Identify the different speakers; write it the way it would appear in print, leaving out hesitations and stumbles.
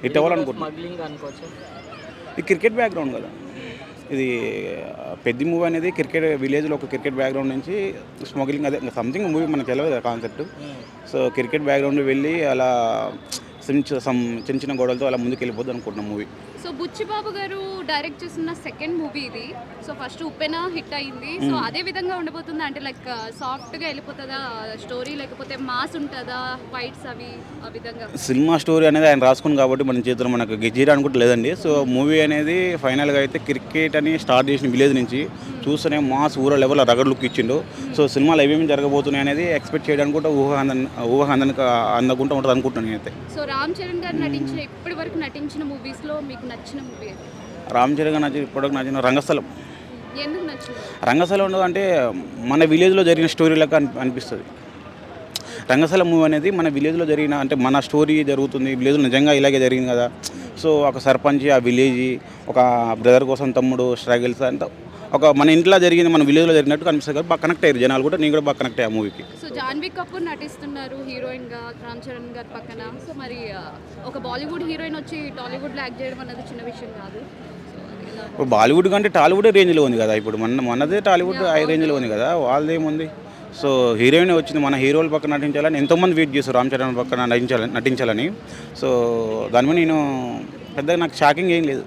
Speaker 1: Hit అవ్వాలనుకుంటున్నాను.
Speaker 2: Smuggling అనుకోవచ్చు.
Speaker 1: ఇది cricket background కదా, ఇది పెద్ద మూవీ అనేది క్రికెట్ విలేజ్లో ఒక క్రికెట్ బ్యాక్గ్రౌండ్ నుంచి స్మగ్లింగ్ అదే సంథింగ్ మూవీ మనకు తెలియదు కదా కాన్సెప్ట్. సో క్రికెట్ బ్యాక్గ్రౌండ్ వెళ్ళి అలా చిన్న చిన్న గొడవలతో అలా ముందుకు వెళ్ళిపోద్ది అనుకుంటున్నాం మూవీ.
Speaker 3: సో బుచ్చిబాబు గారు డైరెక్ట్ చేసిన సెకండ్ మూవీ ఇది. సో ఫస్ట్ ఉప్పెన హిట్ అయింది. సో అదే విధంగా ఉండబోతుందా అంటే లైక్ సాఫ్ట్గా వెళ్ళిపోతుందా స్టోరీ, లేకపోతే మాస్ ఉంటుందా ఫైట్స్ అవి ఆ విధంగా?
Speaker 1: సినిమా స్టోరీ అనేది ఆయన రాసుకుని కాబట్టి మన చేతిలో మనకు గెజ్జీరా అనుకుంటే లేదండి. సో మూవీ అనేది ఫైనల్గా అయితే క్రికెట్ అని స్టార్ట్ చేసిన విలేజ్ నుంచి చూస్తూనే మాస్ ఊర లెవెల్ రగడ్ లుక్ ఇచ్చిండు. సో సినిమాలు ఏమేమి జరగబోతున్నాయి అనేది ఎక్స్పెక్ట్ చేయడానికి కూడా అందకుండా ఉంటుంది అనుకుంటున్నాను నేనైతే.
Speaker 3: సో రామ్ చరణ్ గారు నటించిన ఇప్పటి వరకు నటించిన మూవీస్లో మీకు నచ్చిన మూవీ?
Speaker 1: రామ్ చరణ్ గారు ఇప్పటివరకు నచ్చిన రంగస్థలం.
Speaker 3: ఎందుకు నచ్చింది?
Speaker 1: రంగస్థలం ఉండదు అంటే మన విలేజ్లో జరిగిన స్టోరీలకు అనిపిస్తుంది. రంగస్థలం మూవీ అనేది మన విలేజ్లో జరిగిన అంటే మన స్టోరీ జరుగుతుంది విలేజ్లో నిజంగా ఇలాగే జరిగింది కదా. సో ఒక సర్పంచ్ ఆ విలేజ్ ఒక బ్రదర్ కోసం తమ్ముడు స్ట్రగల్స్ అంతా ఒక మన ఇంట్లో జరిగింది మన విలేజ్లో జరిగినట్టు కనిపిస్తుంది కదా. బాగా కనెక్ట్ అయ్యారు జనాలు కూడా, నేను కూడా బాగా కనెక్ట్ అయ్యా మూవీకి.
Speaker 3: సో జాన్వీ కపూర్ నటిస్తున్నారు హీరోయిన్గా రామ్ చరణ్ గారి పక్కన. సో మరి ఒక బాలీవుడ్ హీరోయిన్ వచ్చి టాలీవుడ్లో యాక్ట్ చేయడం అన్నది చిన్న విషయం కాదు.
Speaker 1: ఇప్పుడు బాలీవుడ్ కంటే టాలీవుడ్ రేంజ్లో ఉంది కదా. ఇప్పుడు మనదే టాలీవుడ్ హై రేంజ్లో ఉంది కదా, వాళ్ళదేముంది. సో హీరోయిన్ వచ్చింది, మన హీరోల పక్కన నటించాలని ఎంతోమంది వెయిట్ చేస్తారు రామ్ చరణ్ పక్కన నటించాలని. సో దాని మీద నేను పెద్దగా నాకు షాకింగ్ ఏం లేదు.